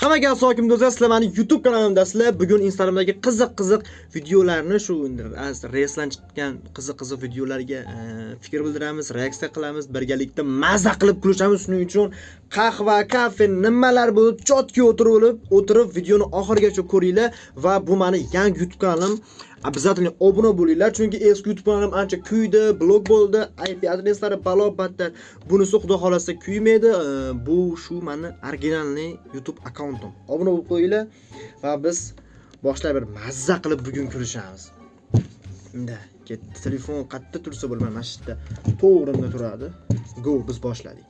Hammaga assalomu do'stlar, sizlar meni YouTube kanalimdasizlar. Bugun Instagramdagi qiziq videolarni shu reysdan chiqqan qiziq videolarga fikr bildiramiz, reaksiya qilamiz, birgalikda mazza qilib kulishamiz. Shuning uchun qahva, kafe nimalar bo'lib, chotga o'tirib videoni oxirigacha ko'ringlar va bu meni yangi YouTube kanalim. Обязательно obuna bo'linglar, chunki eski YouTube kanalim ancha kuydi, blok bo'ldi, IP adreslari balo-battar. Bunisi xudo xolasa kuymaydi. Bu shu meni originalniy YouTube akkauntim. Obuna bo'lib qo'yinglar va biz boshlaylik, bir mazza qilib bugun ko'rishamiz. Unda ketdi. Telefon qayerda tursa bo'lmaydi, mana shu yerda to'g'rimda turadi. Go, biz boshladik.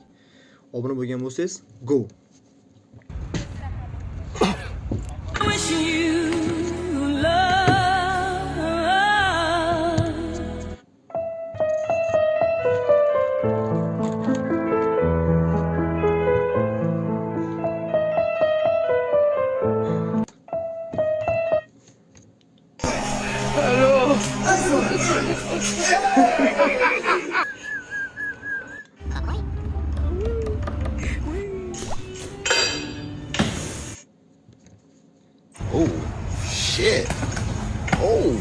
Obuna bo'lgan bo'lsangiz, go. Oh shit! Oh!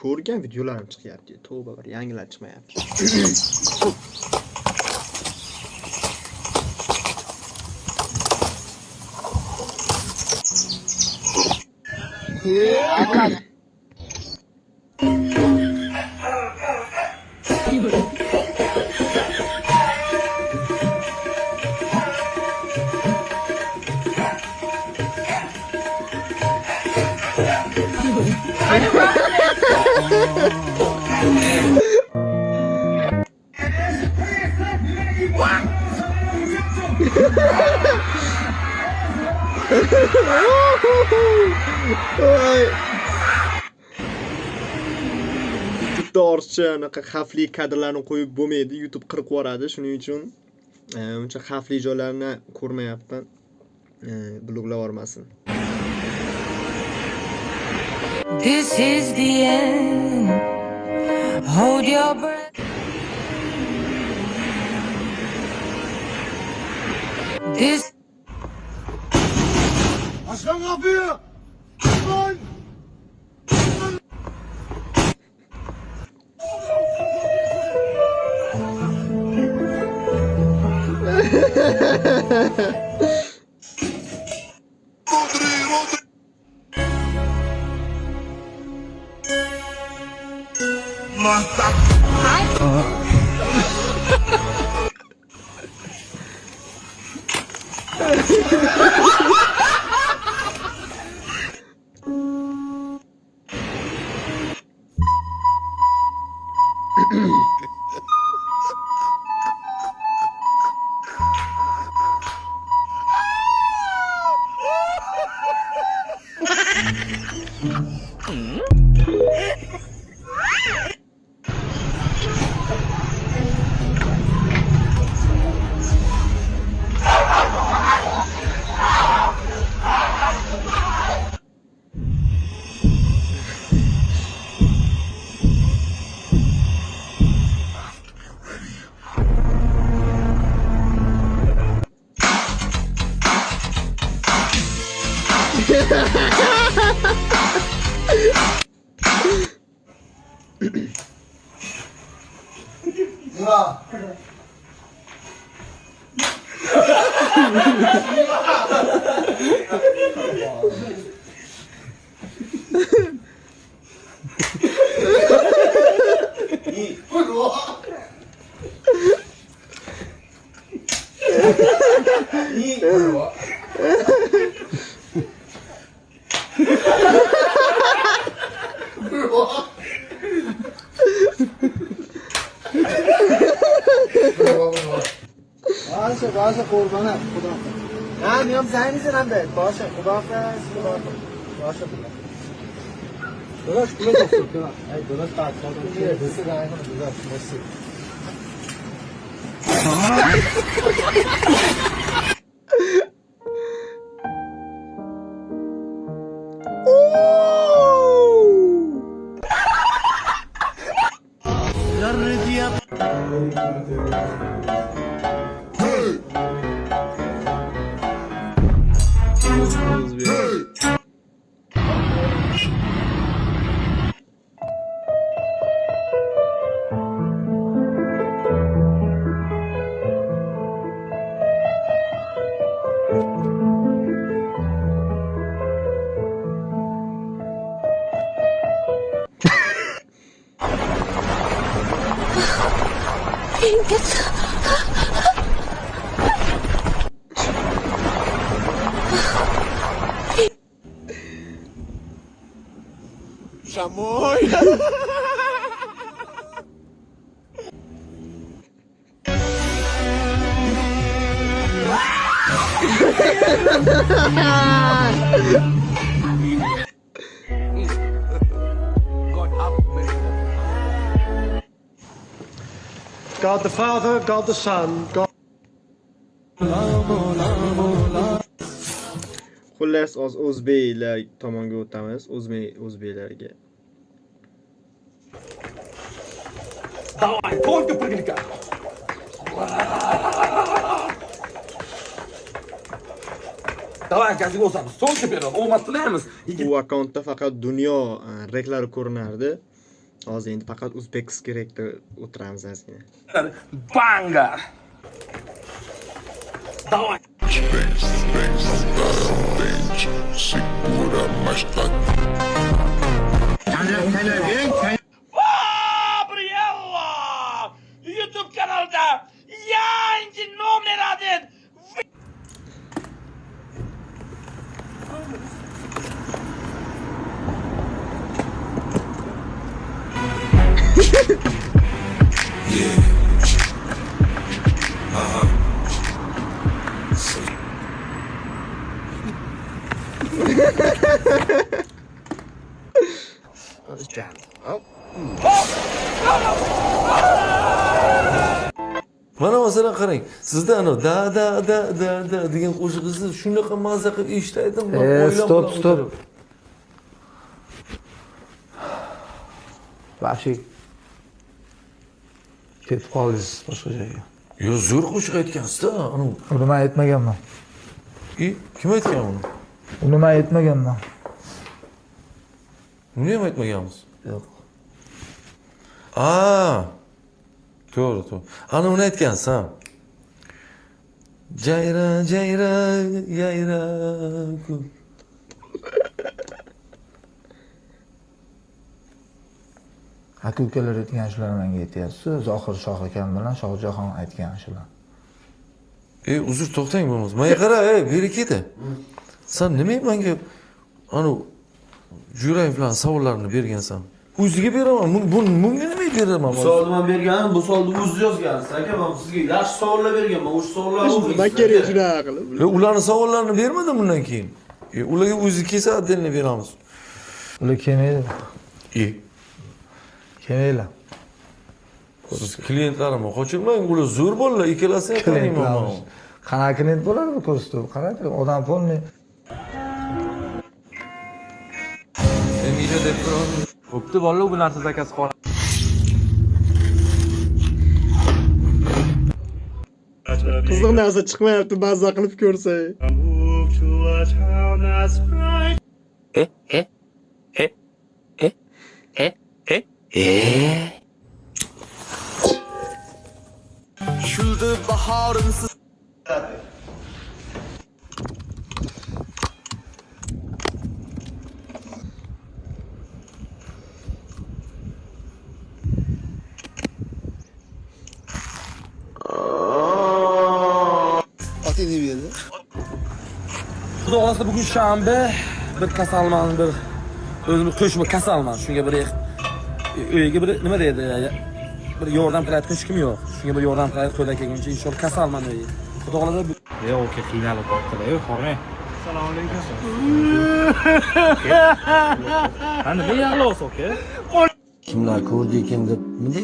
Ko'rgan videolarim chiqyapti. Tavba, bir yangilar chiqmayapti. To'g'risi anaqa xavfli kadrlarni qo'yib bo'lmaydi, YouTube qirib yuboradi. Shuning uchun uncha xavfli joylarni ko'rmayapman. Bloklab olmasin. This is the end. Hold your breath. This Açın kapıyı! Açın! 누나 باشه قربانم خدا نه میام زنگ میزنم بهت باشه خداحافظ باشه داداش پول گفتم داداش ای داداش بعد دست زنگ کنم داداش مرسی Chamoy. God the Father, God the Son, God... Xullas, o'zbeklar tomonga o'tamiz. O'zbeklarga. Давай, только прыгай-ка! Давай, gaziga o'samiz. So'ng tepadan omad tilaymiz. Bu akkauntda faqat dunyo reklari ko'rinardi. Hozir endi faqat o'zbekskiy rekda o'tiramiz ozgina. Banga! Давай! Segura mais Gabriella! YouTube kanalida yangi nomerlardan Mana masalan qarang, sizda ana da degan qo'shig'ingizni shunaqa mazza qilib eshitaydim. Stop. Вообще ketib qoldingiz boshqa joyga. Yo, zo'r qo'shiq aytgansiz-da, ana. Uni men aytmaganman. Kim aytgan uni? Uni men aytmaganman. Uni ham aytmaganmiz. Yo'q. To'g'ri. Ana uni aytgansiz, ha. Jayra, yayra. Aka-ukalar aytgan shular menga aytyapsiz. Zohir Shoh akam bilan Shohjahon aytgan shular. Uzr, to'xtang bo'lmasa. Menga qara, beri keti. Sen nima menga ana Jurayev bilan savollarni bergansan? O'ziga beraman. Bunga nima beraman? Bu savolni men berganim, bu savolni o'zingiz yozgansiz. Aka, men sizga yaxshi savollar berganman. O'sha savollarni Nima kerak shunaqa qilib? Ularning savollarini bermadim bundan keyin. Ularga o'zi kelsa отдельно beramiz. Ular kelmaydi. Kelmaylar. Siz klientlarimni qochirmang, ular zo'r bolalar, ikkalasi ham taniyman. Qanaqa klient bo'ladi bu ko'rsatib? Qarang, odam polni. Bo'pti, bolalar bu narsa zakasi qoladi. Qiziq narsa chiqmayapti, mazza qilib ko'rsa. Kuldi bahorimsiz. istedin bu yerda? Xudo xohlasa bugun shanba, bir kasalman, bir o'zimni qo'shma kasalman. Shunga bir uyga bir nima deydi? Bir yordam qilayotgan hech kim yo'q. Shunga bir yordam qilib qo'ylar kelguncha inshaalloh kasalman deydi. Xudo xohlasa Yo'q, qiynalib qolibdi. Qormang. Assalomu alaykum. Qani nima yig'layapsiz, aka? Kimlar ko'rdi ekan deb nima?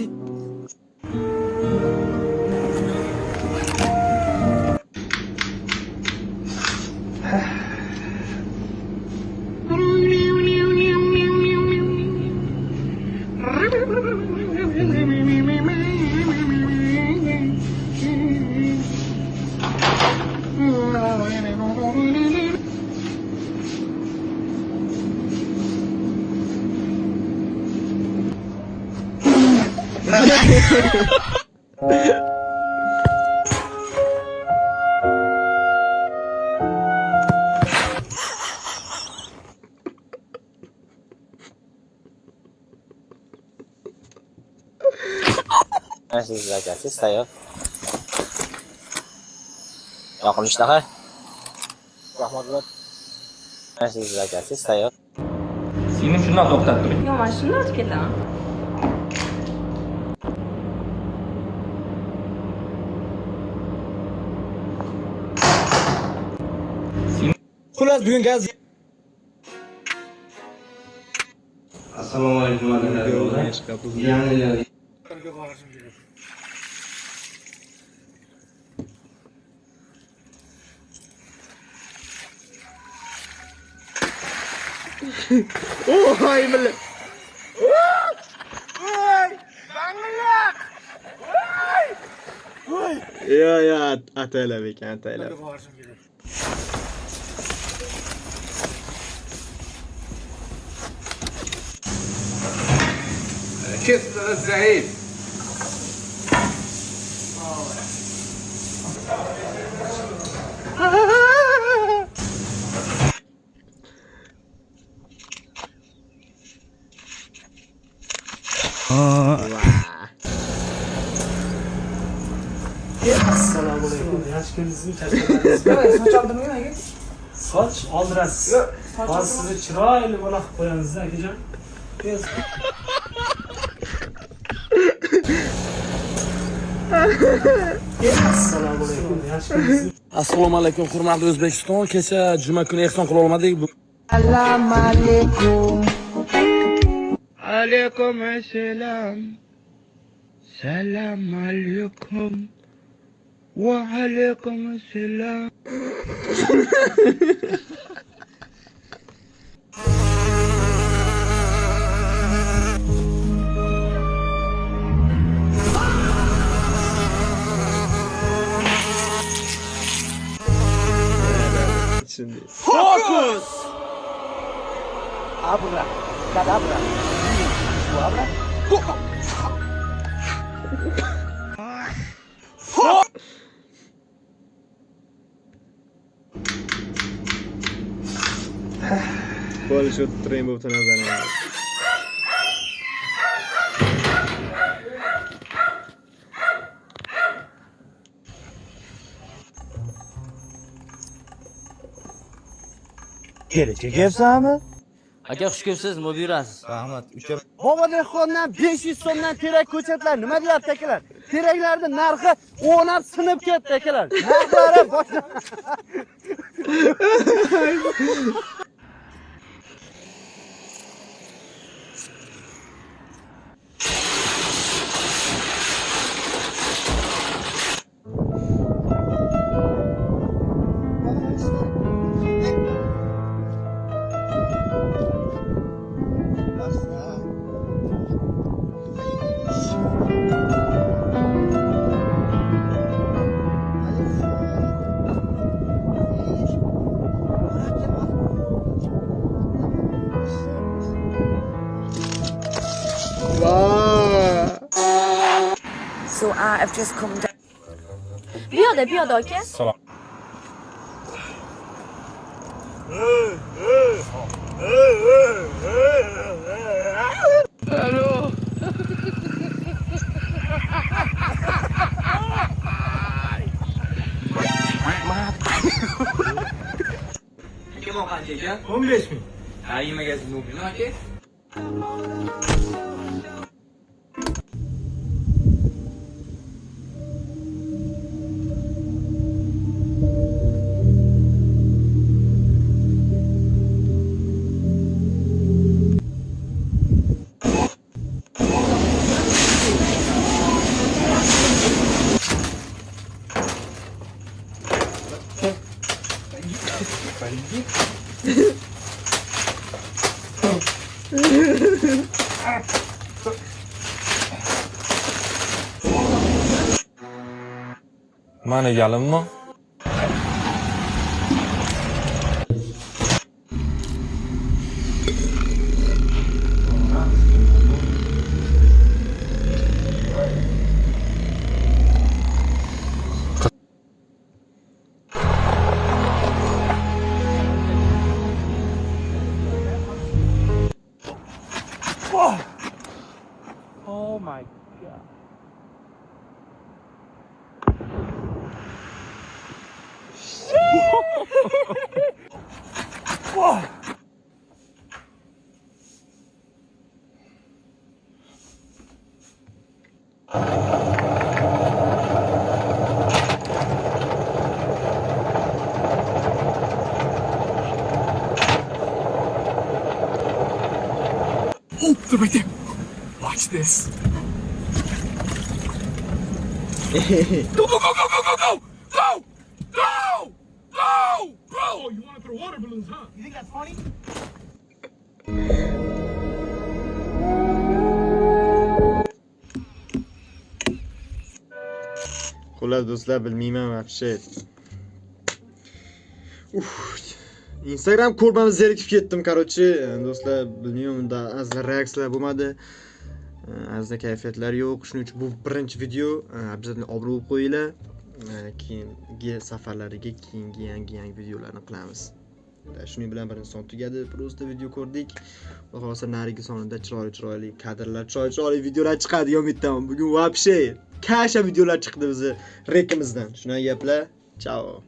Siz akasiz tayyor. Yoqimishdaqa. Rahmatlar. Siz akasiz tayyor. Singlim shundan to'xtab turing. Yo'q, men shundan o'tib ketaman. Xullas bugun gaz Assalomu alaykum akalar. Yani Oy millet. Ya ataylab ekan, ataylab. Kes Zahid. Assalomu alaykum. Yaxshi kunduzmi? Charchamadingizmi? Soch oldirmaymi aka? Soch oldirasiz. Hozir sizni chiroyli bola qilib qo'yamiz, akajon. Assalomu alaykum. Yaxshi kunduzmi? Assalomu alaykum hurmatli O'zbekiston. Kecha juma kuni ehson qila olmadik. Assalomu alaykum. Alaykum assalom. Salam alaykum. Va alaykum assalom. Şimdi. Fokus. Abra, kadabra. Şu abra. Böyle şu tren bu tanazana. Kerakchi kelsanmi? Aka xush kelibsiz, nima buyurasiz? Rahmat. Bobodexondan 500 so'mdan terak ko'chatlar nima deyapti akalar? Teraklarning narxi o'nab sinib ketdi akalar. Narxlari boshqa. So I've just come down. Piyoda aka. Salom. Alo. Limon qancha ekan? 15 ming. Ha, yemagasiz mobilmi aka? Mana yalimmi? Oh my god. Oh, they're right there. Watch this. Go, go, go, go, go, go, go! Go! Go! Go! Bro! You want to throw water balloons, huh? You think that's funny? Xullas do'stlar, bilmayman вообще. Instagram ko'rmamni zerikib ketdim, короче. Do'stlar, bilmayman, unda azda reaksiyalar bo'lmadi. Azda kayfiyatlar yo'q. Shuning uchun bu birinchi video. Obязательно obro' bo'lib qo'yinglar. Keyingi safarlariga keyingi yangi videolarni qilamiz. Shuning bilan birinchi son tugadi. Просто video ko'rdik. Xudo xolasa narigi sonida chiroyli kadrlar, chiroyli videolar chiqadi degan umiddaman. Bugun вообще kasha videolar chiqdi bizni rekimizdan. Shunday gaplar. Ciao.